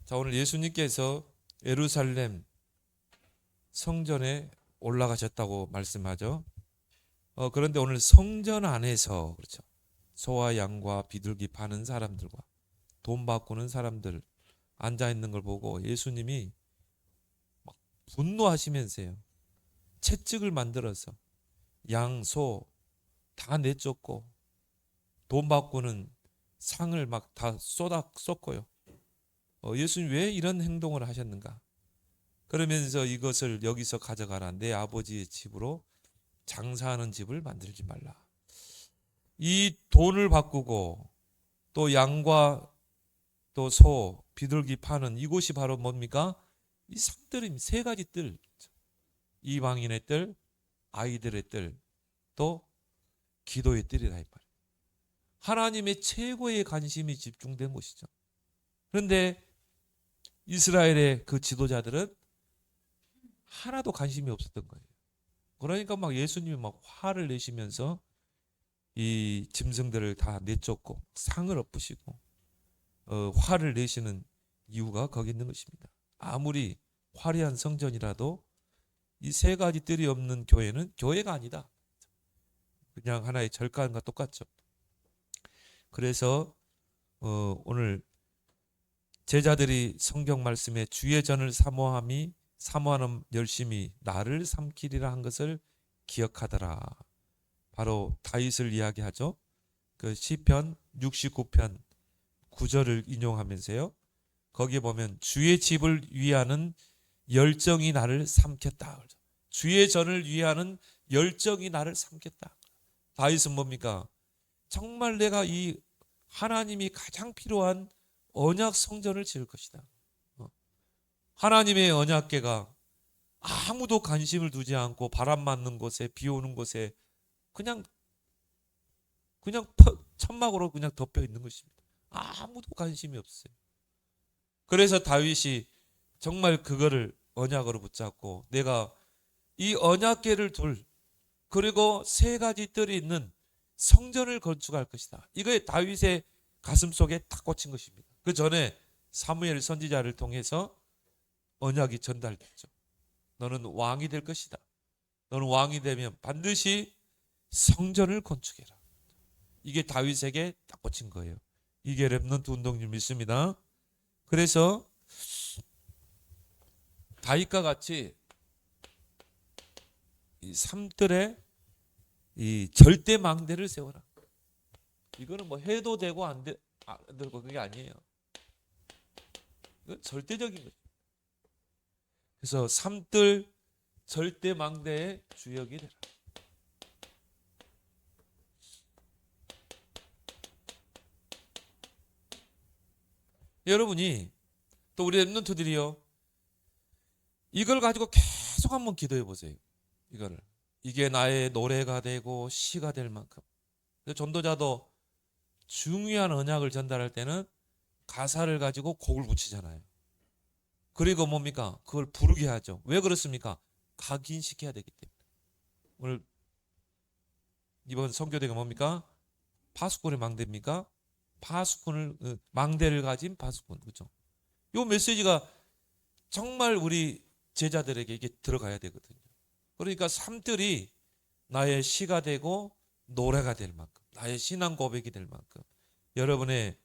자, 오늘 예수님께서 예루살렘 성전에 올라가셨다고 말씀하죠. 그런데 오늘 성전 안에서, 그렇죠, 소와 양과 비둘기 파는 사람들과 돈 바꾸는 사람들 앉아 있는 걸 보고 예수님이 막 분노하시면서요, 채찍을 만들어서 양, 소 다 내쫓고 돈 바꾸는 상을 막 다 쏟고요. 예수님 왜 이런 행동을 하셨는가? 그러면서 이것을 여기서 가져가라. 내 아버지의 집으로 장사하는 집을 만들지 말라. 이 돈을 바꾸고 또 양과 또 소, 비둘기 파는 이곳이 바로 뭡니까? 이 상들입니다. 세 가지 뜰. 이방인의 뜰, 아이들의 뜰, 또 기도의 뜰이라 이 말이에요. 하나님의 최고의 관심이 집중된 곳이죠. 그런데 이스라엘의 그 지도자들은 하나도 관심이 없었던 거예요. 그러니까 막 예수님이 막 화를 내시면서 이 짐승들을 다 내쫓고 상을 엎으시고 화를 내시는 이유가 거기 있는 것입니다. 아무리 화려한 성전이라도 이 세 가지 뜰이 없는 교회는 교회가 아니다. 그냥 하나의 절간과 똑같죠. 그래서 오늘 제자들이 성경 말씀에 주의 전을 사모하는 열심히 나를 삼키리라 한 것을 기억하더라. 바로 다윗을 이야기하죠. 그 시편 69편 9절을 인용하면서요, 거기에 보면 주의 집을 위하는 열정이 나를 삼켰다. 주의 전을 위하는 열정이 나를 삼켰다. 다윗은 뭡니까? 정말 내가 이 하나님이 가장 필요한 언약 성전을 지을 것이다. 하나님의 언약궤가 아무도 관심을 두지 않고 바람 맞는 곳에, 비 오는 곳에 그냥 천막으로 그냥 덮여 있는 것입니다. 아무도 관심이 없어요. 그래서 다윗이 정말 그거를 언약으로 붙잡고 내가 이 언약궤를 그리고 세 가지 뜰이 있는 성전을 건축할 것이다. 이거에 다윗의 가슴 속에 딱 꽂힌 것입니다. 그 전에 사무엘 선지자를 통해서 언약이 전달됐죠. 너는 왕이 될 것이다. 너는 왕이 되면 반드시 성전을 건축해라. 이게 다윗에게 딱 꽂힌 거예요. 이게 렘넌트 운동인 믿습니다. 그래서 다윗과 같이 이 삼뜰에 이 절대 망대를 세워라. 이거는 뭐 해도 되고 안 되고 그게 아니에요. 이건 절대적인 거죠. 그래서 삼뜰 절대 망대의 주역이 되라. 여러분이 또 우리 랩런트들이요, 이걸 가지고 계속 한번 기도해 보세요. 이게 나의 노래가 되고 시가 될 만큼. 전도자도 중요한 언약을 전달할 때는 가사를 가지고 곡을 붙이잖아요. 그리고 뭡니까? 그걸 부르게 하죠. 왜 그렇습니까? 각인시켜야 되기 때문에. 오늘 이번 선교대가 뭡니까? 파수꾼의 망대입니까? 망대를 가진 파수꾼. 그렇죠? 이 메시지가 정말 우리 제자들에게 이게 들어가야 되거든요. 그러니까 삼뜰이 나의 시가 되고 노래가 될 만큼, 나의 신앙 고백이 될 만큼 여러분의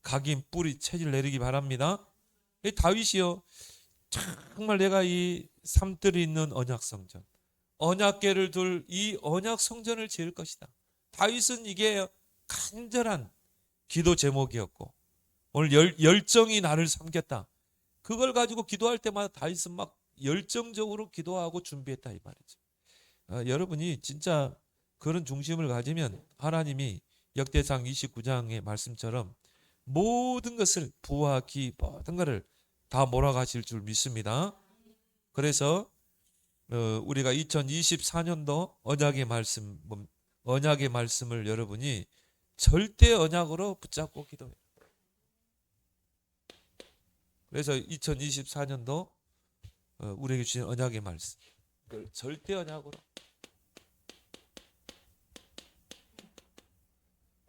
각인 뿌리 체질 내리기 바랍니다. 다윗이요, 정말 내가 이 삼뜰이 있는 언약성전, 언약궤를 둘 이 언약성전을 지을 것이다. 다윗은 이게 간절한 기도 제목이었고 오늘 열정이 나를 삼켰다. 그걸 가지고 기도할 때마다 다윗은 막 열정적으로 기도하고 준비했다 이 말이죠. 여러분이 진짜 그런 중심을 가지면 하나님이 역대상 29장의 말씀처럼 모든 것을 부와 기 모든 것을 다 몰아가실 줄 믿습니다. 그래서 우리가 2024년도 언약의 말씀을 여러분이 절대 언약으로 붙잡고 기도해요. 그래서 2024년도 우리에게 주신 언약의 말씀, 절대 언약으로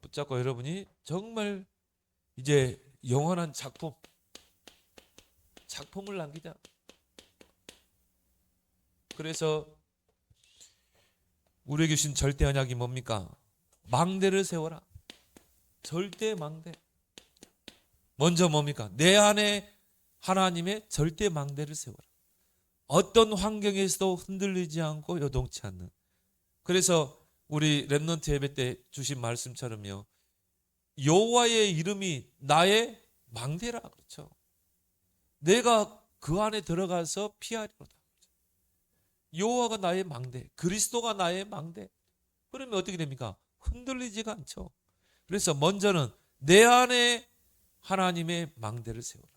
붙잡고 여러분이 정말 이제 영원한 작품, 작품을 남기자. 그래서 우리에게 주신 절대 언약이 뭡니까? 망대를 세워라. 절대 망대. 먼저 뭡니까? 내 안에 하나님의 절대 망대를 세워라. 어떤 환경에서도 흔들리지 않고 요동치 않는. 그래서 우리 렘넌트 예배 때 주신 말씀처럼요, 여호와의 이름이 나의 망대라. 그렇죠? 내가 그 안에 들어가서 피하리로다. 여호와가 나의 망대, 그리스도가 나의 망대. 그러면 어떻게 됩니까? 흔들리지가 않죠. 그래서 먼저는 내 안에 하나님의 망대를 세워라.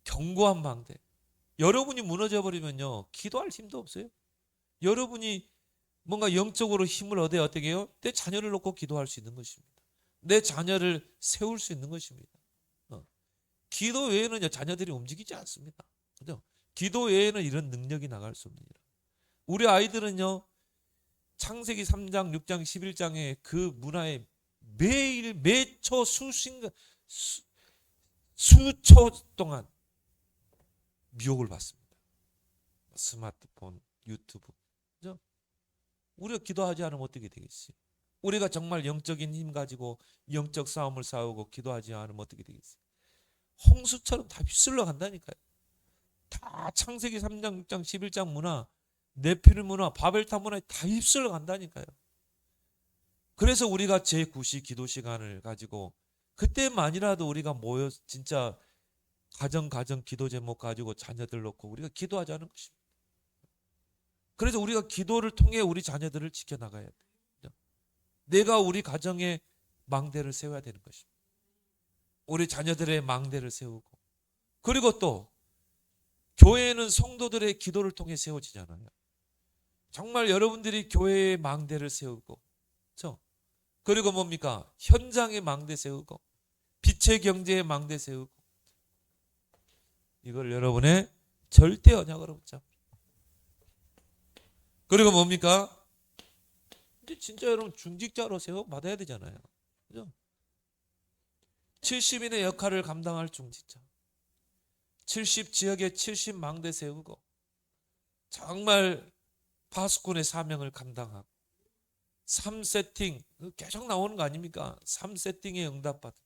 견고한 망대. 여러분이 무너져 버리면요, 기도할 힘도 없어요. 여러분이 뭔가 영적으로 힘을 얻어야 어떻게 해요? 내 자녀를 놓고 기도할 수 있는 것입니다. 내 자녀를 세울 수 있는 것입니다. 기도 외에는 자녀들이 움직이지 않습니다. 그죠? 기도 외에는 이런 능력이 나갈 수 없느니라. 우리 아이들은요, 창세기 3장, 6장, 11장의 그 문화에 매일 매초 수초 동안 미혹을 받습니다. 스마트폰, 유튜브. 그죠? 우리가 기도하지 않으면 어떻게 되겠어요? 우리가 정말 영적인 힘 가지고 영적 싸움을 싸우고 기도하지 않으면 어떻게 되겠어요? 홍수처럼 다 휩쓸려 간다니까요. 다 창세기 3장, 6장, 11장 문화, 네피르 문화, 바벨탑 문화에 다 휩쓸려 간다니까요. 그래서 우리가 제9시 기도 시간을 가지고 그때만이라도 우리가 모여 진짜 가정 기도 제목 가지고 자녀들 놓고 우리가 기도하자는 것입니다. 그래서 우리가 기도를 통해 우리 자녀들을 지켜나가야 돼요. 내가 우리 가정에 망대를 세워야 되는 것입니다. 우리 자녀들의 망대를 세우고, 그리고 또 교회는 성도들의 기도를 통해 세워지잖아요. 정말 여러분들이 교회의 망대를 세우고, 그렇죠? 그리고 뭡니까? 현장의 망대 세우고, 빛의 경제의 망대 세우고, 이걸 여러분의 절대 언약으로 붙잡고, 그리고 뭡니까? 근데 진짜 여러분 중직자로 세워 받아야 되잖아요. 그죠? 70인의 역할을 감당할 중직자, 70 지역에 70 망대 세우고, 정말 파수꾼의 사명을 감당하고, 3세팅 계속 나오는 거 아닙니까? 3세팅에 응답받은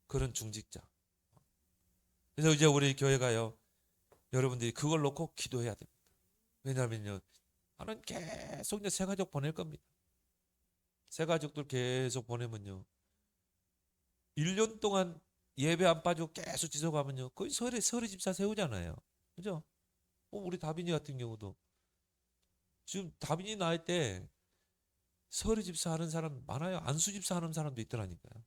그런 중직자. 그래서 이제 우리 교회가요, 여러분들이 그걸 놓고 기도해야 됩니다. 왜냐하면요, 하나님 계속 이제 새가족 보낼 겁니다. 새가족들 계속 보내면요, 1년 동안 예배 안 빠지고 계속 지속하면요, 거의 서리 집사 세우잖아요. 그죠? 우리 다빈이 같은 경우도 지금 다빈이 나이 때 서리 집사 하는 사람 많아요. 안수 집사 하는 사람도 있더라니까요.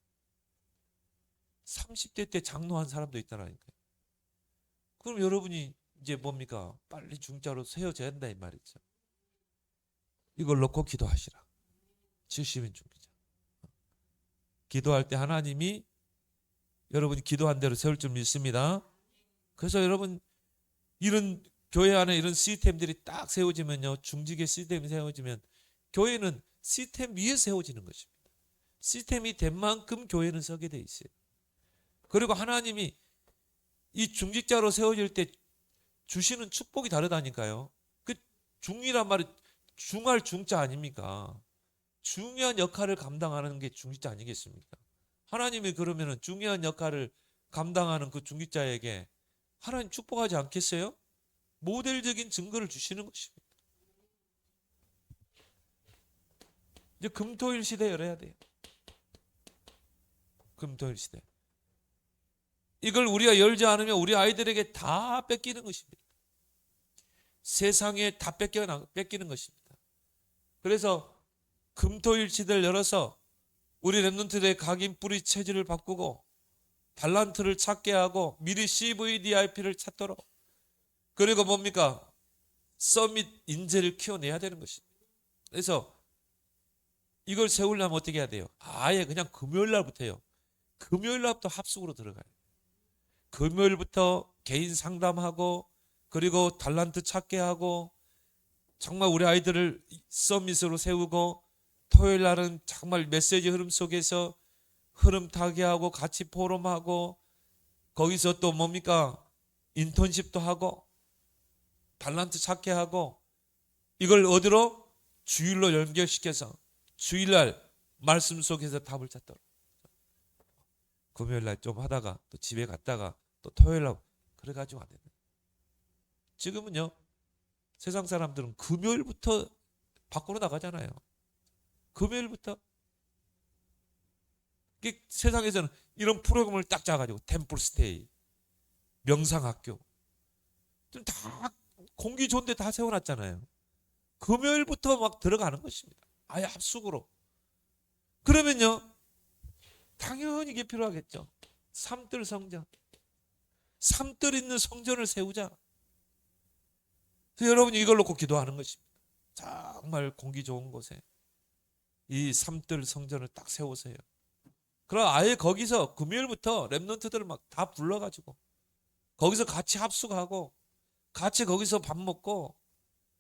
30대 때 장로한 사람도 있더라니까요. 그럼 여러분이 이제 뭡니까? 빨리 중자로 세워져야 된다 이 말이죠. 이걸 놓고 기도하시라. 70인 중기자. 기도할 때 하나님이 여러분이 기도한 대로 세울 줄 믿습니다. 그래서 여러분, 이런 교회 안에 이런 시스템들이 딱 세워지면요, 중직의 시스템이 세워지면 교회는 시스템 위에 세워지는 것입니다. 시스템이 된 만큼 교회는 서게 돼 있어요. 그리고 하나님이 이 중직자로 세워질 때 주시는 축복이 다르다니까요. 그 중이란 말이 중할 중자 아닙니까? 중요한 역할을 감당하는 게 중직자 아니겠습니까? 하나님이 그러면은 중요한 역할을 감당하는 그 중직자에게 하나님 축복하지 않겠어요? 모델적인 증거를 주시는 것입니다. 이제 금토일 시대 열어야 돼요. 금토일 시대. 이걸 우리가 열지 않으면 우리 아이들에게 다 뺏기는 것입니다. 세상에 다 뺏기는 것입니다. 그래서 금토일 시대를 열어서 우리 렘넌트들의 각인 뿌리 체질을 바꾸고 달란트를 찾게 하고 미리 CVDIP를 찾도록, 그리고 뭡니까? 서밋 인재를 키워내야 되는 것입니다. 그래서 이걸 세우려면 어떻게 해야 돼요? 아예 그냥 금요일 날부터요. 금요일 날부터 합숙으로 들어가요. 금요일부터 개인 상담하고, 그리고 달란트 찾게 하고, 정말 우리 아이들을 서밋으로 세우고, 토요일 날은 정말 메시지 흐름 속에서 흐름 타게 하고 같이 포럼하고, 거기서 또 뭡니까? 인턴십도 하고 달란트 찾게 하고 이걸 어디로? 주일로 연결시켜서 주일날 말씀 속에서 답을 찾도록. 금요일날 좀 하다가 또 집에 갔다가 또 토요일날 그래가지고 안 된다. 지금은요 세상 사람들은 금요일부터 밖으로 나가잖아요. 금요일부터. 세상에서는 이런 프로그램을 딱 짜가지고 템플스테이, 명상학교 좀 다 공기 좋은데 다 세워놨잖아요. 금요일부터 막 들어가는 것입니다. 아예 합숙으로. 그러면요 당연히 이게 필요하겠죠. 삼들 성전, 삼들 있는 성전을 세우자. 그래서 여러분이 이걸 놓고 기도하는 것입니다. 정말 공기 좋은 곳에 이 삼들 성전을 딱 세우세요. 그럼 아예 거기서 금요일부터 랩런트들을 막 다 불러가지고 거기서 같이 합숙하고 같이 거기서 밥 먹고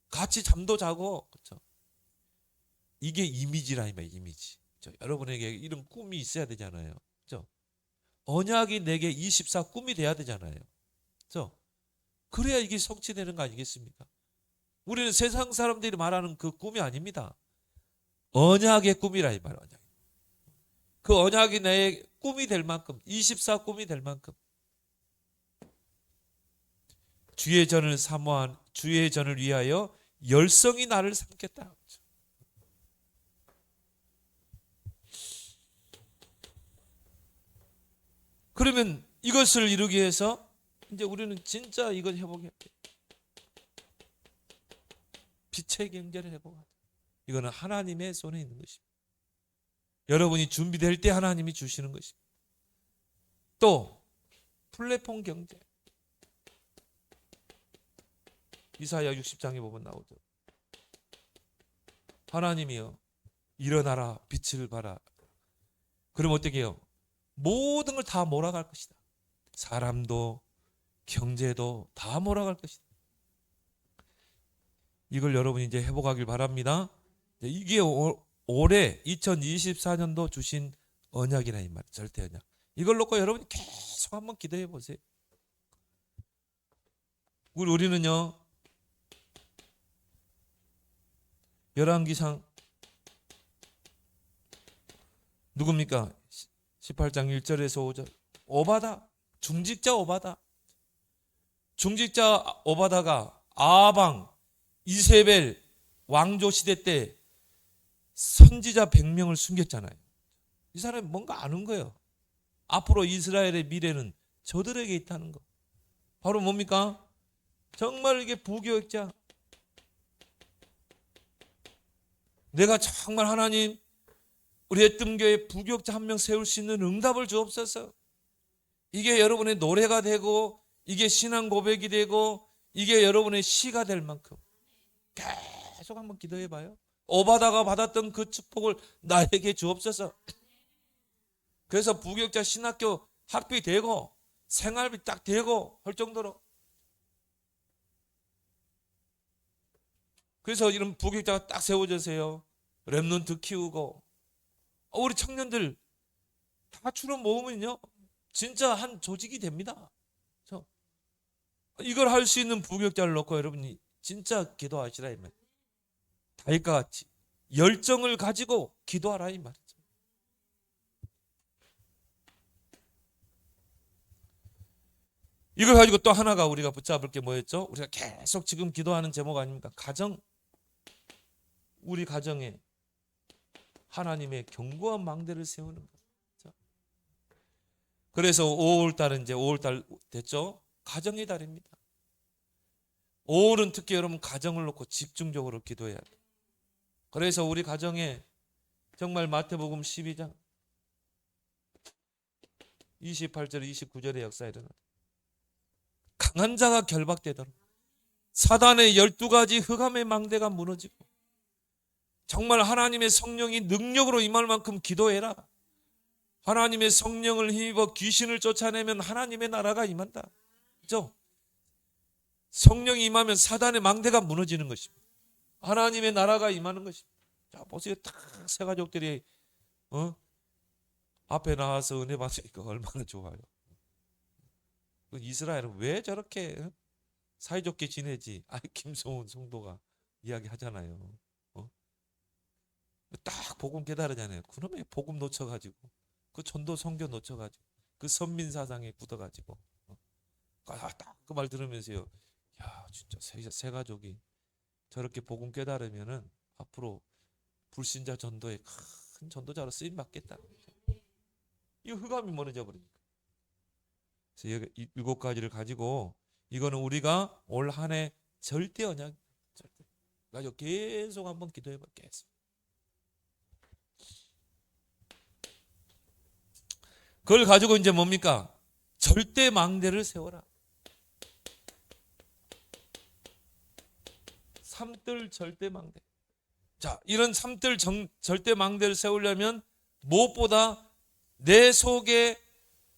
같이 잠도 자고. 그렇죠? 이게 이미지라 이 말이에요. 이미지. 그렇죠? 여러분에게 이런 꿈이 있어야 되잖아요. 그렇죠? 언약이 내게 24 꿈이 돼야 되잖아요. 그렇죠? 그래야 이게 성취되는 거 아니겠습니까? 우리는 세상 사람들이 말하는 그 꿈이 아닙니다. 언약의 꿈이라 이 말이에요. 언약. 그 언약이 내 꿈이 될 만큼 24 꿈이 될 만큼 주의 전을 사모한 주의 전을 위하여 열성이 나를 삼켰다. 그러면 이것을 이루기 위해서 이제 우리는 진짜 이걸 회복해야 돼. 빛의 경제를 회복하자. 이거는 하나님의 손에 있는 것입니다. 여러분이 준비될 때 하나님이 주시는 것입니다. 또 플랫폼 경제. 이사야 60장에 보면 나오죠. 하나님이여 일어나라 빛을 발하. 그럼 어떻게 해요? 모든 걸 다 몰아갈 것이다. 사람도 경제도 다 몰아갈 것이다. 이걸 여러분이 이제 회복하길 바랍니다. 이게 올해 2024년도 주신 언약이라 이 말, 절대 언약. 이걸 놓고 여러분이 계속 한번 기도해 보세요. 우리는요 열왕기상 누굽니까? 18장 1절에서 5절 오바다, 중직자 오바다. 중직자 오바다가 아방 이세벨 왕조 시대 때 선지자 100명을 숨겼잖아요. 이 사람이 뭔가 아는 거예요. 앞으로 이스라엘의 미래는 저들에게 있다는 거. 바로 뭡니까? 정말 이게 부교육자. 내가 정말 하나님 우리 애뜸교회 부교육자 한 명 세울 수 있는 응답을 주옵소서. 이게 여러분의 노래가 되고 이게 신앙 고백이 되고 이게 여러분의 시가 될 만큼 계속 한번 기도해 봐요. 오바다가 받았던 그 축복을 나에게 주옵소서. 그래서 부교육자 신학교 학비 되고 생활비 딱 되고 할 정도로. 그래서 이런 부교육자가 딱 세워져서요. 랩런트 키우고 우리 청년들 다 주로 모으면요 진짜 한 조직이 됩니다. 그렇죠? 이걸 할 수 있는 부교육자를 놓고 여러분이 진짜 기도하시라 이 말. 다윗과 같이 열정을 가지고 기도하라 이 말이죠. 이걸 가지고 또 하나가 우리가 붙잡을 게 뭐였죠? 우리가 계속 지금 기도하는 제목 아닙니까? 가정. 우리 가정에 하나님의 견고한 망대를 세우는 것. 그래서 5월달은 이제 5월달 됐죠? 가정의 달입니다. 5월은 특히 여러분 가정을 놓고 집중적으로 기도해야 돼요. 그래서 우리 가정에 정말 마태복음 12장 28절 29절의 역사에 일어나 강한 자가 결박되도록 사단의 12가지 흑암의 망대가 무너지고 정말 하나님의 성령이 능력으로 임할 만큼 기도해라. 하나님의 성령을 힘입어 귀신을 쫓아내면 하나님의 나라가 임한다. 그렇죠? 성령이 임하면 사단의 망대가 무너지는 것입니다. 하나님의 나라가 임하는 것입니다. 자, 보세요. 딱 세 가족들이 앞에 나와서 은혜 받으니까 얼마나 좋아요. 이스라엘은 왜 저렇게 사이좋게 지내지? 김성훈 성도가 이야기하잖아요. 딱 복음 깨달으잖아요. 그놈의 복음 놓쳐가지고 그 전도 선교 놓쳐가지고 그 선민 사상에 굳어가지고 딱 그 말 들으면서요. 야 진짜 새 가족이 저렇게 복음 깨달으면은 앞으로 불신자 전도에 큰 전도자로 쓰임 받겠다. 이 흑암이 무너져 버리니까. 그래서 여기 7가지를 가지고 이거는 우리가 올 한 해 절대 언약 절대 가지고 계속 한번 기도해봐. 계속. 그걸 가지고 이제 뭡니까? 절대 망대를 세워라. 삼뜰 절대 망대. 자, 이런 삼뜰 절대 망대를 세우려면 무엇보다 내 속에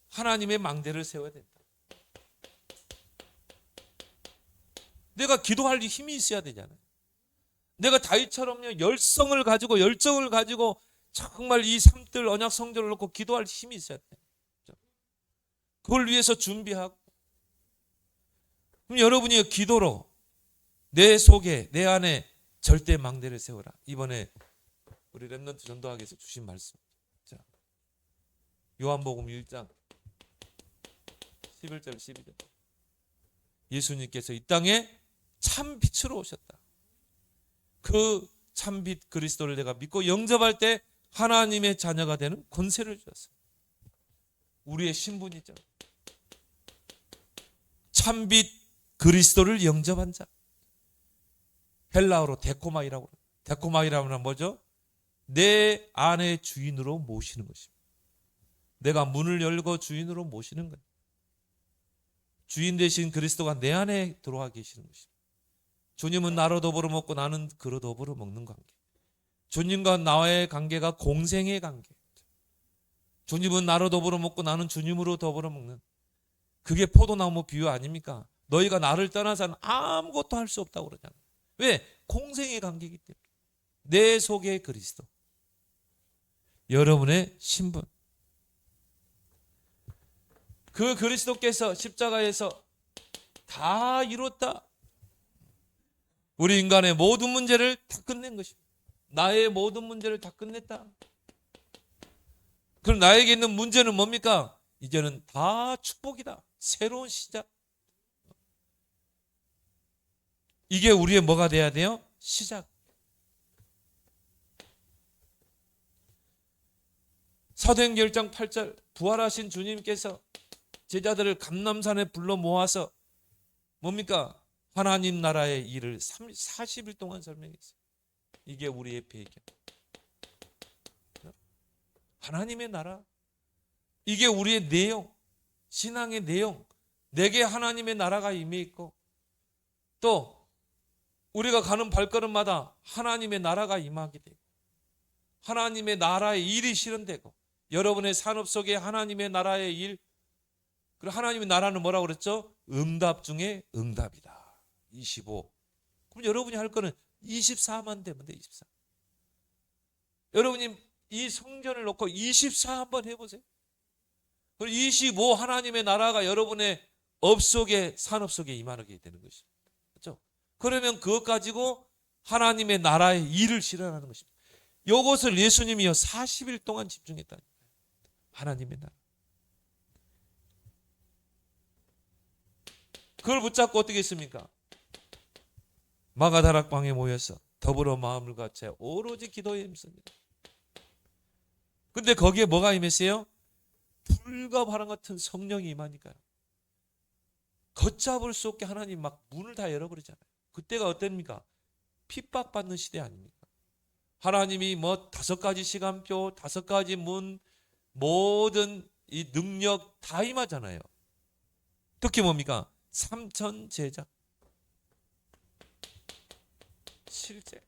하나님의 망대를 세워야 된다. 내가 기도할 힘이 있어야 되잖아요. 내가 다윗처럼요 열성을 가지고 열정을 가지고 정말 이 삼뜰 언약 성전을 놓고 기도할 힘이 있어야 돼요. 그걸 위해서 준비하고. 그럼 여러분이 기도로 내 속에 내 안에 절대 망대를 세워라. 이번에 우리 렘넌트 전도학에서 주신 말씀. 자, 요한복음 1장 11절 12절. 예수님께서 이 땅에 참 빛으로 오셨다. 그 참빛 그리스도를 내가 믿고 영접할 때 하나님의 자녀가 되는 권세를 주셨어요. 우리의 신분이죠. 참빛 그리스도를 영접한 자. 헬라어로 데코마이라고 그래요. 데코마이라면 뭐죠? 내 안의 주인으로 모시는 것입니다. 내가 문을 열고 주인으로 모시는 거예요. 주인 되신 그리스도가 내 안에 들어와 계시는 것입니다. 주님은 나로 더불어 먹고 나는 그로 더불어 먹는 관계. 주님과 나와의 관계가 공생의 관계. 주님은 나로 더불어 먹고 나는 주님으로 더불어 먹는. 그게 포도나무 비유 아닙니까? 너희가 나를 떠나서는 아무것도 할 수 없다고 그러잖아요. 왜? 공생의 관계이기 때문에. 내 속에 그리스도. 여러분의 신분. 그 그리스도께서 십자가에서 다 이뤘다. 우리 인간의 모든 문제를 다 끝낸 것입니다. 나의 모든 문제를 다 끝냈다. 그럼 나에게 있는 문제는 뭡니까? 이제는 다 축복이다. 새로운 시작. 이게 우리의 뭐가 돼야 돼요? 시작. 사도행전 1장 8절 부활하신 주님께서 제자들을 감람산에 불러 모아서 뭡니까? 하나님 나라의 일을 40일 동안 설명했어요. 이게 우리의 배경. 하나님의 나라. 이게 우리의 내용. 신앙의 내용. 내게 하나님의 나라가 임해 있고 또 우리가 가는 발걸음마다 하나님의 나라가 임하게 되고 하나님의 나라의 일이 실현되고 여러분의 산업 속에 하나님의 나라의 일. 그리고 하나님의 나라는 뭐라고 그랬죠? 응답 중에 응답이다. 25. 그럼 여러분이 할 거는 24만 되면 돼. 24. 여러분이 이 성전을 놓고 24 한번 해보세요. 그리고 25 하나님의 나라가 여러분의 업 속에 산업 속에 임하게 되는 것입니다. 그렇죠? 그러면 그것 가지고 하나님의 나라의 일을 실현하는 것입니다. 이것을 예수님이요 40일 동안 집중했다. 하나님의 나라. 그걸 붙잡고 어떻게 했습니까? 마가다락방에 모여서 더불어 마음을 같이 오로지 기도에 힘씁니다. 근데 거기에 뭐가 임했어요? 불과 바람 같은 성령이 임하니까요. 걷잡을 수 없게 하나님 막 문을 다 열어버리잖아요. 그때가 어땠습니까? 핍박받는 시대 아닙니까? 하나님이 뭐 5가지 시간표, 5가지 문, 모든 이 능력 다 임하잖아요. 특히 뭡니까? 3천 제자. 실제.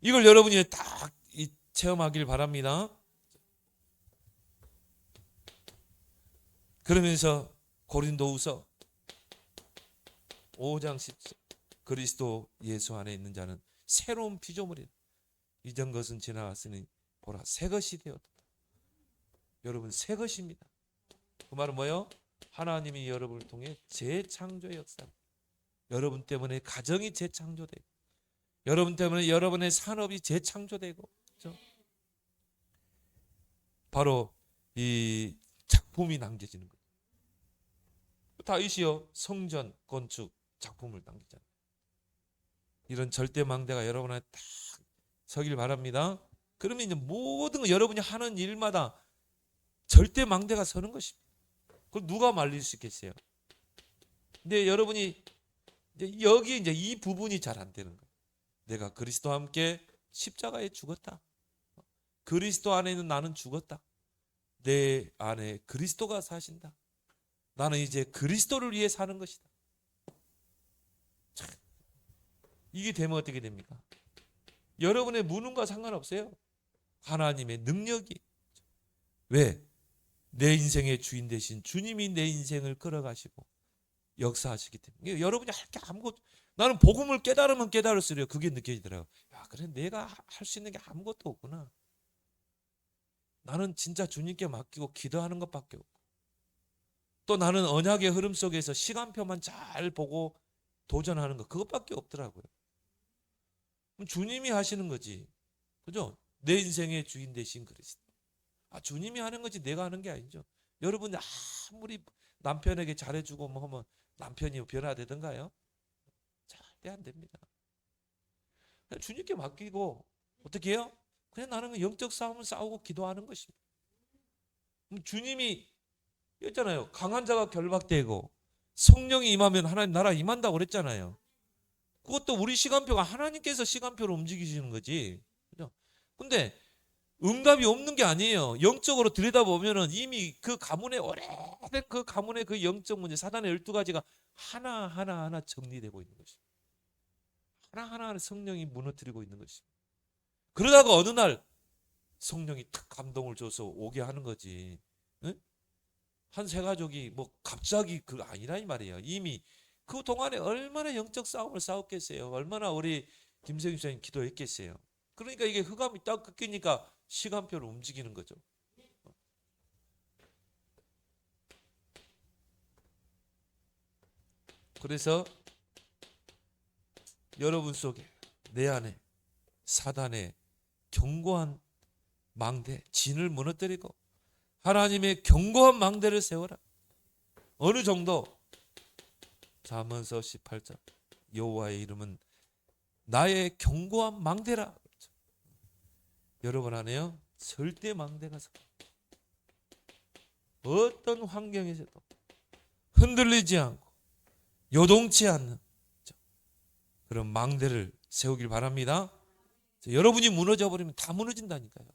이걸 여러분이 딱 체험하길 바랍니다. 그러면서 고린도후서 5장 10절 그리스도 예수 안에 있는 자는 새로운 피조물이다. 이전 것은 지나갔으니 보라 새 것이 되었다. 여러분 새 것입니다. 그 말은 뭐예요? 하나님이 여러분을 통해 재창조의 역사. 여러분 때문에 가정이 재창조되고, 여러분 때문에 여러분의 산업이 재창조되고, 그렇죠? 바로 이 작품이 남겨지는 거예요. 다윗이요, 성전 건축 작품을 남기잖아요. 이런 절대망대가 여러분한테 딱 서길 바랍니다. 그러면 이제 모든 거 여러분이 하는 일마다 절대망대가 서는 것입니다. 그럼 누가 말릴 수 있겠어요? 근데 여러분이 이제 여기 이제 이 부분이 잘 안 되는 거예요. 내가 그리스도와 함께 십자가에 죽었다. 그리스도 안에 있는 나는 죽었다. 내 안에 그리스도가 사신다. 나는 이제 그리스도를 위해 사는 것이다. 참, 이게 되면 어떻게 됩니까? 여러분의 무능과 상관없어요. 하나님의 능력이. 왜? 내 인생의 주인 되신 주님이 내 인생을 끌어가시고 역사하시기 때문에 여러분이 할 게 아무것도, 나는 복음을 깨달으면 깨달을수록 그게 느껴지더라고요. 야, 그래 내가 할 수 있는 게 아무것도 없구나. 나는 진짜 주님께 맡기고 기도하는 것밖에 없고, 또 나는 언약의 흐름 속에서 시간표만 잘 보고 도전하는 것, 그것밖에 없더라고요. 그럼 주님이 하시는 거지, 그죠? 내 인생의 주인 되신 그리스도. 주님이 하는 거지 내가 하는 게 아니죠. 여러분이 아무리 남편에게 잘해주고 뭐 하면 남편이 변화되던가요? 절대 안 됩니다. 그냥 주님께 맡기고 어떻게 해요? 그냥 나는 영적 싸움을 싸우고 기도하는 것입니다. 주님이 했잖아요. 강한 자가 결박되고 성령이 임하면 하나님 나라 임한다고 그랬잖아요. 그것도 우리 시간표가 하나님께서 시간표로 움직이시는 거지. 그죠? 근데 응답이 없는 게 아니에요. 영적으로 들여다보면은 이미 그 가문의 오래된 그 가문의 그 영적 문제, 사단의 12가지가 하나하나 정리되고 있는 것입니다. 하나하나 성령이 무너뜨리고 있는 것입니다. 그러다가 어느 날 성령이 탁 감동을 줘서 오게 하는 거지. 응? 한 세 가족이 뭐 갑자기 그 아니라 이 말이에요. 이미 그 동안에 얼마나 영적 싸움을 싸웠겠어요. 얼마나 우리 김성희 목사님 기도했겠어요. 그러니까 이게 흑암이 딱 꺾이니까 시간표를 움직이는 거죠. 그래서 여러분 속에 내 안에 사단의 견고한 망대, 진을 무너뜨리고 하나님의 견고한 망대를 세워라. 어느 정도? 잠언서 18장 여호와의 이름은 나의 견고한 망대라. 여러분 안에요 절대 망대가 서 어떤 환경에서도 흔들리지 않고 요동치 않는 그런 망대를 세우길 바랍니다. 여러분이 무너져 버리면 다 무너진다니까요.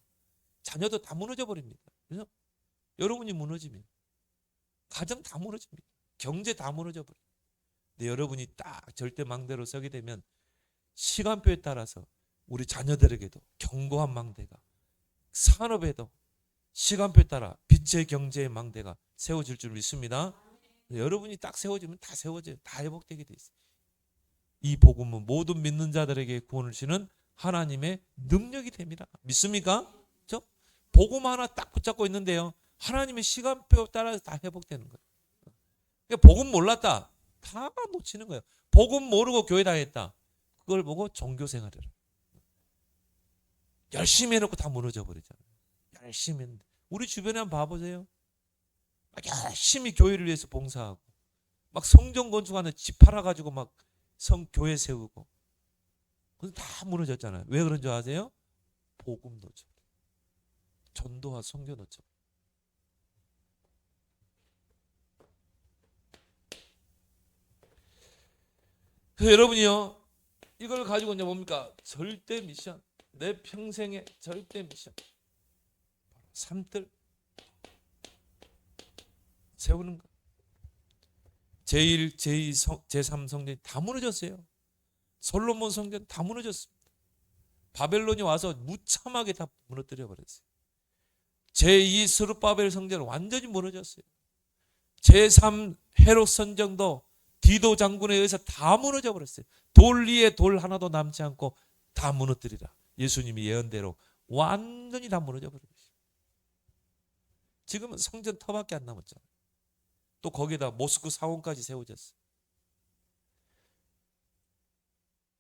자녀도 다 무너져 버립니다. 그래서 여러분이 무너지면 가정 다 무너집니다. 경제 다 무너져 버립니다. 근데 여러분이 딱 절대 망대로 서게 되면 시간표에 따라서 우리 자녀들에게도 견고한 망대가, 산업에도 시간표에 따라 빛의 경제의 망대가 세워질 줄 믿습니다. 여러분이 딱 세워지면 다 세워져요. 다 회복되게 돼 있어요. 이 복음은 모든 믿는 자들에게 구원을 주는 하나님의 능력이 됩니다. 믿습니까? 그렇죠? 복음 하나 딱 붙잡고 있는데요, 하나님의 시간표 따라서 다 회복되는 거예요. 그러니까 복음 몰랐다, 다 놓치는 거예요. 복음 모르고 교회 다녔다, 그걸 보고 종교 생활을 열심히 해놓고 다 무너져 버리잖아요. 열심히 했는데 우리 주변에 한번 봐보세요. 막 열심히 교회를 위해서 봉사하고 막 성전 건축하는 집 팔아가지고 막 성교회 세우고, 그래서 다 무너졌잖아요. 왜 그런 줄 아세요? 복음 놓쳐, 전도와 성교 놓쳐. 그래서 여러분이요 이걸 가지고 이제 뭡니까? 절대 미션, 내 평생의 절대 미션, 삶들 세우는 거. 제1, 제2, 제3 성전이 다 무너졌어요. 솔로몬 성전 다 무너졌습니다. 바벨론이 와서 무참하게 다 무너뜨려 버렸어요. 제2 스룹바벨 성전은 완전히 무너졌어요. 제3 헤롯 선정도 디도 장군에 의해서 다 무너져 버렸어요. 돌 위에 돌 하나도 남지 않고 다 무너뜨리라. 예수님이 예언대로 완전히 다 무너져 버렸어요. 지금은 성전 터밖에 안 남았잖아요. 또 거기에다 모스크 사원까지 세워졌어요.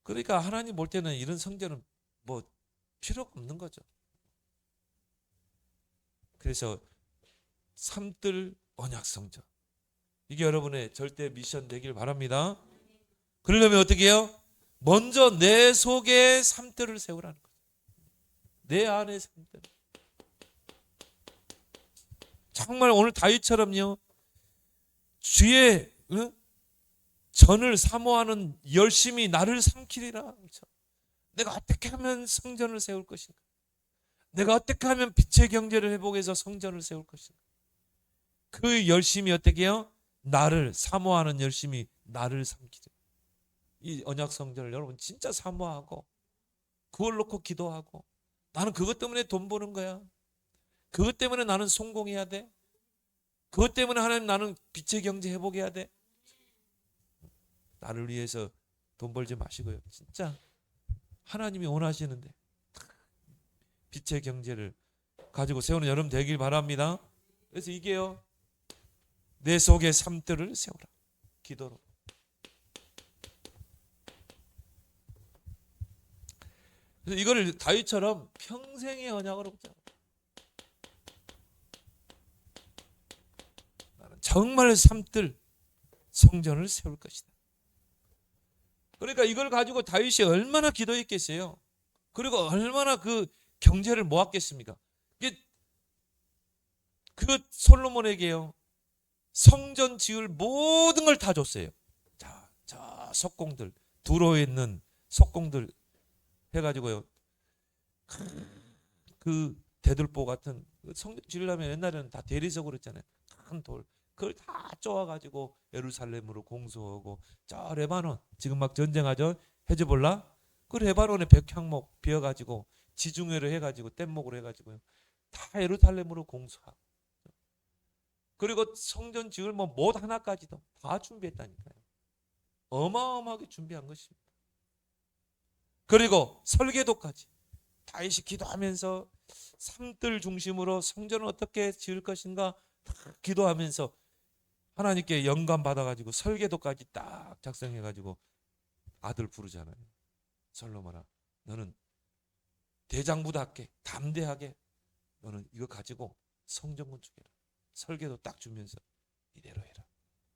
그러니까 하나님 볼 때는 이런 성전은 뭐 필요가 없는 거죠. 그래서 삼들 언약 성전, 이게 여러분의 절대 미션 되길 바랍니다. 그러려면 어떻게 해요? 먼저 내 속에 삼들을 세우라는 거예요. 내 안에 삼들. 정말 오늘 다윗처럼요, 주의 전을 사모하는 열심히 나를 삼키리라. 그렇죠? 내가 어떻게 하면 성전을 세울 것인가? 내가 어떻게 하면 빛의 경제를 회복해서 성전을 세울 것인가? 그 열심히 어떻게 해요? 나를 사모하는 열심히 나를 삼키죠. 이 언약 성전을 여러분 진짜 사모하고 그걸 놓고 기도하고, 나는 그것 때문에 돈 버는 거야. 그것 때문에 나는 성공해야 돼. 그것 때문에 하나님 나는 빛의 경제 회복해야 돼. 나를 위해서 돈 벌지 마시고요. 진짜 하나님이 원하시는데 빛의 경제를 가지고 세우는 여러분 되길 바랍니다. 그래서 이게요, 내 속에 삼들을 세우라. 기도로. 그래서 이거를 다윗처럼 평생의 언약으로 붙잡아. 나는 정말 삼들 성전을 세울 것이다. 그러니까 이걸 가지고 다윗이 얼마나 기도했겠어요. 그리고 얼마나 그 경제를 모았겠습니까. 그 솔로몬에게요, 성전 지을 모든 걸 다 줬어요. 자, 저 석공들, 두로에 있는 석공들 해가지고요, 그 대들보 같은 성전 지으려면 옛날에는 다 대리석으로 했잖아요. 큰 돌, 그걸 다 쪼아가지고 예루살렘으로 공수하고, 저 레바논 지금 막 전쟁하죠, 헤즈볼라, 그 레바논에 백향목 비어가지고 지중해로 해가지고 뗏목으로 해가지고요, 다 예루살렘으로 공수하고, 그리고 성전 지을 못 하나까지도 다 준비했다니까요. 어마어마하게 준비한 것입니다. 그리고 설계도까지 다윗이 기도하면서 삼들 중심으로 성전을 어떻게 지을 것인가 기도하면서 하나님께 영감 받아가지고 설계도까지 딱 작성해가지고 아들 부르잖아요. 솔로몬아, 너는 대장부답게 담대하게 너는 이거 가지고 성전 건축해라. 설계도 딱 주면서 이대로 해라.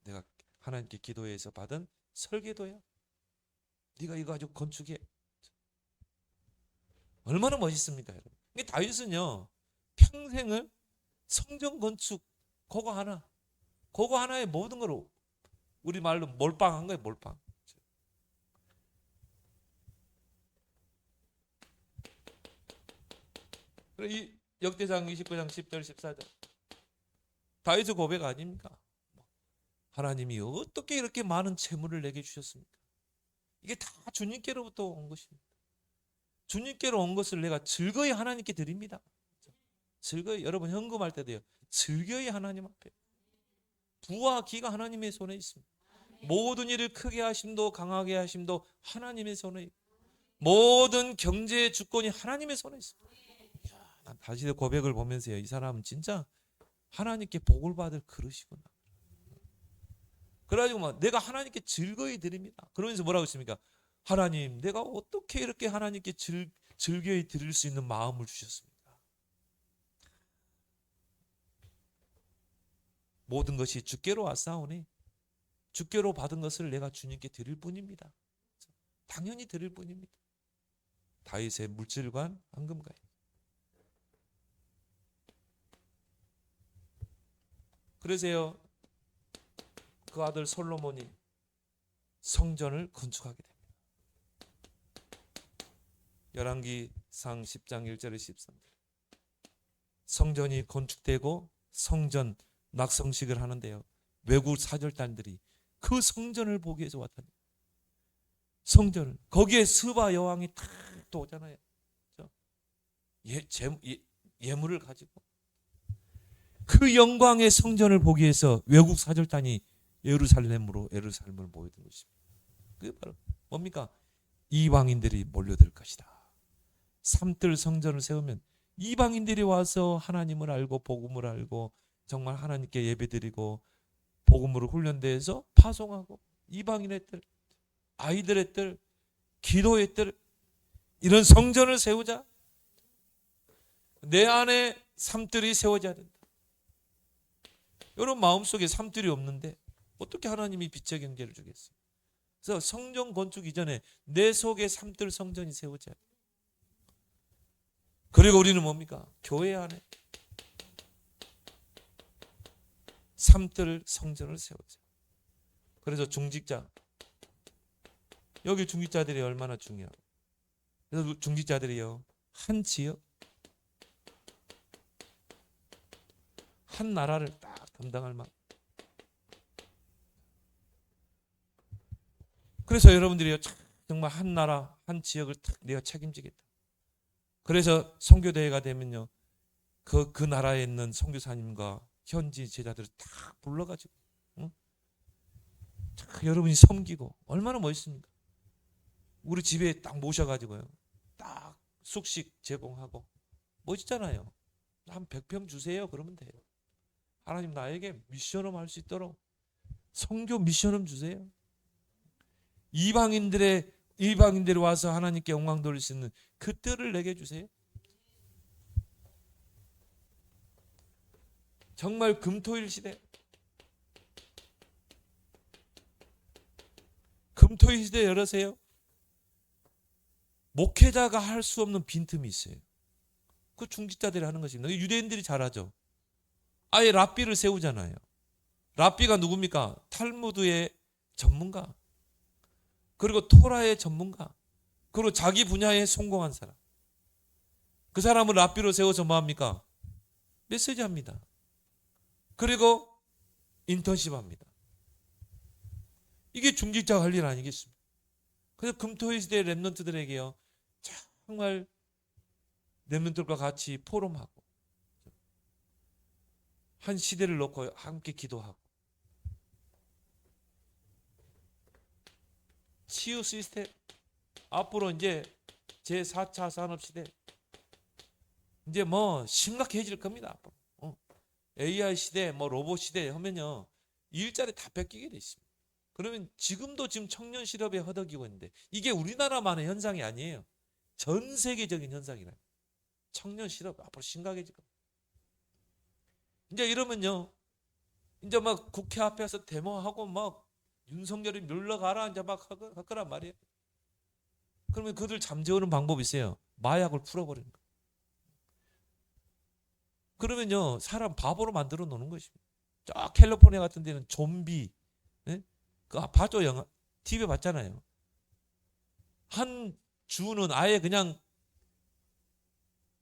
내가 하나님께 기도해서 받은 설계도야. 네가 이거 가지고 건축해. 얼마나 멋있습니까, 여러분? 다윗은요, 평생을 성전 건축 그거 하나에 모든 걸 우리 말로 몰빵한 거예요. 몰빵. 이 역대상 29장 10절 14절 다윗의 고백 아닙니까? 하나님이 어떻게 이렇게 많은 재물을 내게 주셨습니까? 이게 다 주님께로부터 온 것입니다. 주님께로 온 것을 내가 즐거이 하나님께 드립니다. 즐거이, 여러분 헌금할 때도요, 즐거이 하나님 앞에. 부와 기가 하나님의 손에 있습니다. 모든 일을 크게 하심도 강하게 하심도 하나님의 손에 있고, 모든 경제의 주권이 하나님의 손에 있습니다. 난 다윗의 고백을 보면서요, 이 사람은 진짜 하나님께 복을 받을 그릇이구나. 그래가지고 막 내가 하나님께 즐거이 드립니다. 그러면서 뭐라고 했습니까? 하나님, 내가 어떻게 이렇게 하나님께 즐거이 드릴 수 있는 마음을 주셨습니까? 모든 것이 주께로 왔사오니 주께로 받은 것을 내가 주님께 드릴 뿐입니다. 당연히 드릴 뿐입니다. 다윗의 물질관, 황금가에. 그래서요, 그 아들 솔로몬이 성전을 건축하게 됩니다. 열왕기상 10장 1절에 13절. 성전이 건축되고 성전 낙성식을 하는데요, 외국 사절단들이 그 성전을 보기 위해서 왔다니. 성전을, 거기에 스바 여왕이 탁 또 오잖아요. 예물을 가지고 그 영광의 성전을 보기 위해서 외국 사절단이 예루살렘을 모여든 것입니다. 그게 바로 뭡니까? 이방인들이 몰려들 것이다. 삼들 성전을 세우면 이방인들이 와서 하나님을 알고 복음을 알고 정말 하나님께 예배드리고 복음으로 훈련돼서 파송하고 이방인의 뜰, 아이들의 뜰, 기도의 뜰, 이런 성전을 세우자. 내 안에 삶들이 세워져야 된다. 여러분 마음속에 삶들이 없는데 어떻게 하나님이 빛의 경제를 주겠어요? 그래서 성전 건축 이전에 내 속에 삶들 성전이 세워져야 돼요. 그리고 우리는 뭡니까? 교회 안에 삶들 성전을 세우자. 그래서 중직자, 여기 중직자들이 얼마나 중요하고, 그래서 중직자들이요, 한 지역, 한 나라를 딱 담당할 만. 그래서 여러분들이요, 정말 한 나라, 한 지역을 딱 내가 책임지겠다. 그래서 선교대회가 되면요, 그 나라에 있는 선교사님과 현지 제자들을 딱 불러가지고, 응? 여러분이 섬기고 얼마나 멋있습니까? 우리 집에 딱 모셔가지고요, 딱 숙식 제공하고 멋있잖아요. 한 100평 주세요. 그러면 돼요. 하나님 나에게 미션홈 할 수 있도록 선교 미션홈 주세요. 이방인들이 와서 하나님께 영광 돌릴 수 있는 그 뜰을 내게 주세요. 정말 금토일 시대, 금토일 시대 열으세요. 목회자가 할 수 없는 빈틈이 있어요. 그 중직자들이 하는 것입니다. 유대인들이 잘하죠. 아예 랍비를 세우잖아요. 랍비가 누굽니까? 탈무드의 전문가, 그리고 토라의 전문가, 그리고 자기 분야에 성공한 사람. 그 사람을 랍비로 세워서 뭐합니까? 메시지 합니다. 그리고 인턴십 합니다. 이게 중직자가 할 일 아니겠습니까? 그래서 금토일 시대의 렘넌트들에게요, 정말 렘넌트들과 같이 포럼하고 한 시대를 놓고 함께 기도하고, 치유 시스템, 앞으로 이제 제4차 산업시대 이제 뭐 심각해질 겁니다. 앞으로. AI 시대, 뭐 로봇 시대 하면요, 일자리 다 뺏기게 돼 있습니다. 그러면 지금도 지금 청년 실업에 허덕이고 있는데, 이게 우리나라만의 현상이 아니에요. 전 세계적인 현상이라. 청년 실업 앞으로 심각해질 겁니다. 이제 이러면요, 이제 막 국회 앞에서 데모하고 막 윤석열이 물러가라 이제 막 할 거란 말이에요. 그러면 그들 잠재우는 방법이 있어요. 마약을 풀어버리는 거예요. 그러면요, 사람 바보로 만들어 놓는 것입니다. 저 캘리포니아 같은 데는 좀비, 네? 그 봤죠? 영화 TV에 봤잖아요. 한 주는 아예 그냥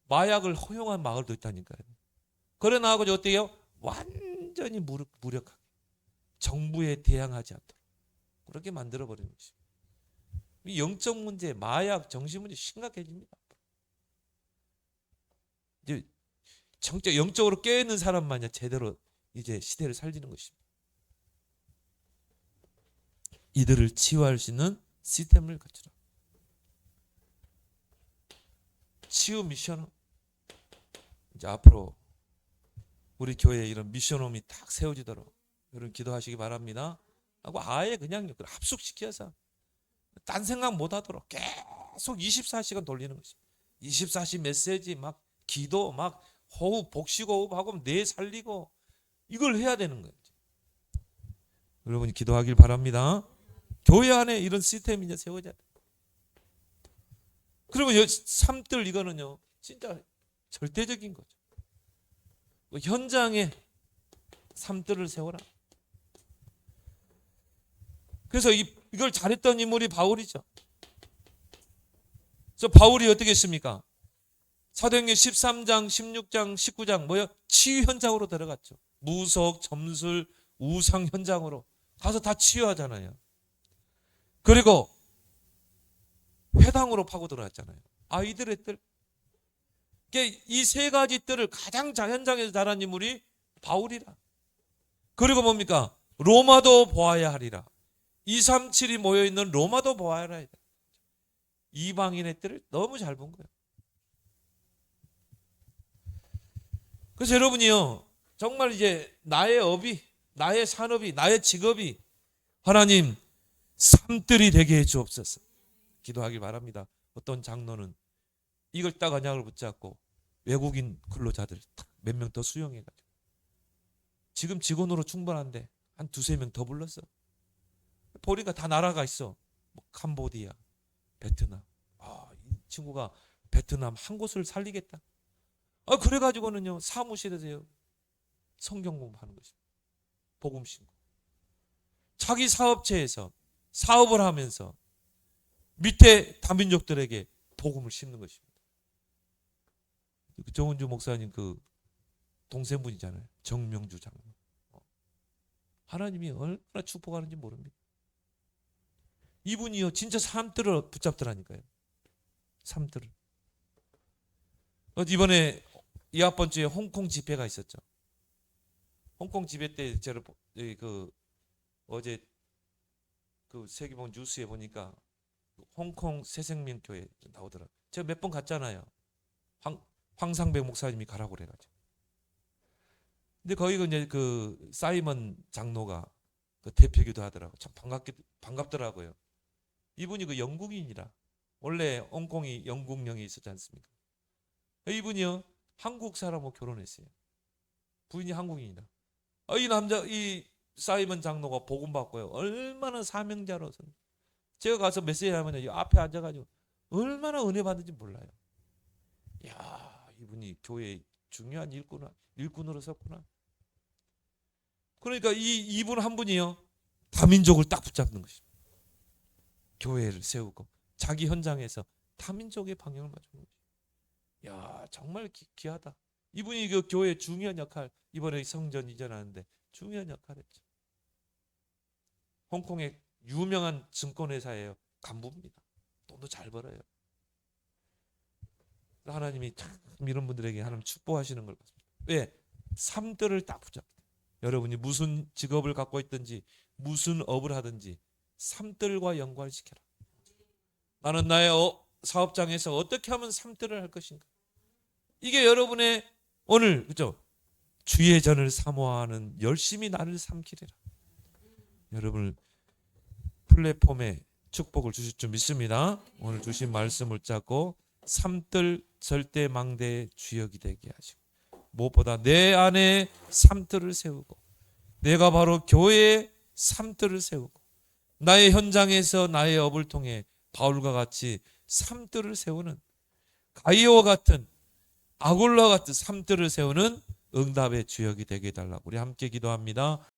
마약을 허용한 마을도 있다니까요. 그래 나하고 어때요? 완전히 무력하게 정부에 대항하지 않도록 그렇게 만들어버리는 것입니다. 이 영적 문제, 마약, 정신 문제 심각해집니다. 이제 영적으로 깨어있는 사람만이 제대로 이제 시대를 살리는 것입니다. 이들을 치유할 수 있는 시스템을 갖추라. 치유 미션홈. 이제 앞으로 우리 교회에 이런 미션홈이 딱 세워지도록 여러분 기도하시기 바랍니다. 하고 아예 그냥 합숙시켜서 딴 생각 못 하도록 계속 24시간 돌리는 것이. 24시 메시지, 막 기도, 막 호흡, 복식호흡하고 뇌 살리고 이걸 해야 되는 거예요. 여러분이 기도하길 바랍니다. 교회 안에 이런 시스템이 이제 세워져야 돼. 그리고 삶들 이거는요, 진짜 절대적인 거죠. 현장에 삶들을 세워라. 그래서 이걸 잘했던 인물이 바울이죠. 그래서 바울이 어떻게 했습니까? 사도행전 13장, 16장, 19장 뭐요? 치유 현장으로 들어갔죠. 무속, 점술, 우상 현장으로 가서 다 치유하잖아요. 그리고 회당으로 파고 들어갔잖아요. 아이들의 뜰. 이 세 가지 뜰을 가장 현장에서 잘한 인물이 바울이라. 그리고 뭡니까? 로마도 보아야 하리라. 237이 모여있는 로마도 보아야 하리라. 이방인의 뜰을 너무 잘 본 거예요. 그래서 여러분이요, 정말 이제 나의 업이 나의 산업이, 나의 직업이 하나님 삶들이 되게 해 주옵소서. 기도하길 바랍니다. 어떤 장로는 이걸 딱 언약을 붙잡고 외국인 근로자들 몇 명 더 수용해가지고 지금 직원으로 충분한데 한 두세 명 더 불렀어. 보니까 다 나라가 있어. 뭐 캄보디아, 베트남. 이 친구가 베트남 한 곳을 살리겠다. 그래가지고는요 사무실에서요 성경 공부하는 것입니다. 복음 신고. 자기 사업체에서 사업을 하면서 밑에 다민족들에게 복음을 심는 것입니다. 정은주 목사님 그 동생분이잖아요. 정명주 장로. 하나님이 얼마나 축복하는지 모릅니다. 이분이요 진짜 삶들을 붙잡더라니까요. 삶들을. 이번에 이번 주에 홍콩 집회가 있었죠. 홍콩 집회 때 제가 어제 그 세계본 뉴스에 보니까 홍콩 새생명교회 나오더라고요. 제가 몇 번 갔잖아요. 황상배 목사님이 가라고 그래가지고. 근데 거기 이제 그 사이먼 장로가 그 대표기도 하더라고. 참 반갑더라고요. 이분이 그 영국인이라. 원래 홍콩이 영국령이 있었지 않습니까? 이분이요 한국 사람하고 결혼했어요. 부인이 한국인이다. 이 사이먼 장로가 복음 받고요. 얼마나 사명자로서 제가 가서 메시지 하면 이 앞에 앉아가지고 얼마나 은혜 받는지 몰라요. 야, 이분이 교회의 중요한 일꾼으로 섰구나. 그러니까 이분 한 분이요 다민족을 딱 붙잡는 것입니다. 교회를 세우고 자기 현장에서 다민족의 방향을 맞추는 것입니다. 야, 정말 귀하다. 이분이 그 교회의 중요한 역할, 이번에 성전 이전하는데 중요한 역할을 했죠. 홍콩의 유명한 증권회사예요. 간부입니다. 돈도 잘 벌어요. 하나님이 참 이런 분들에게 하나님 축복하시는 걸 봤습니다. 왜? 삶들을 딱 붙잡고 여러분이 무슨 직업을 갖고 있든지 무슨 업을 하든지 삶들과 연관시켜라. 나는 나의 사업장에서 어떻게 하면 삶들을 할 것인가? 이게 여러분의 오늘 그죠? 주의 전을 사모하는 열심히 나를 삼키리라. 여러분을 플랫폼에 축복을 주실 줄 믿습니다. 오늘 주신 말씀을 잡고 삶들 절대 망대의 주역이 되게 하시고 무엇보다 내 안에 삶들을 세우고 내가 바로 교회의 삶들을 세우고 나의 현장에서 나의 업을 통해 바울과 같이 삶들을 세우는 가이오와 같은 아굴라 같은 삶들을 세우는 응답의 주역이 되게 해달라고 우리 함께 기도합니다.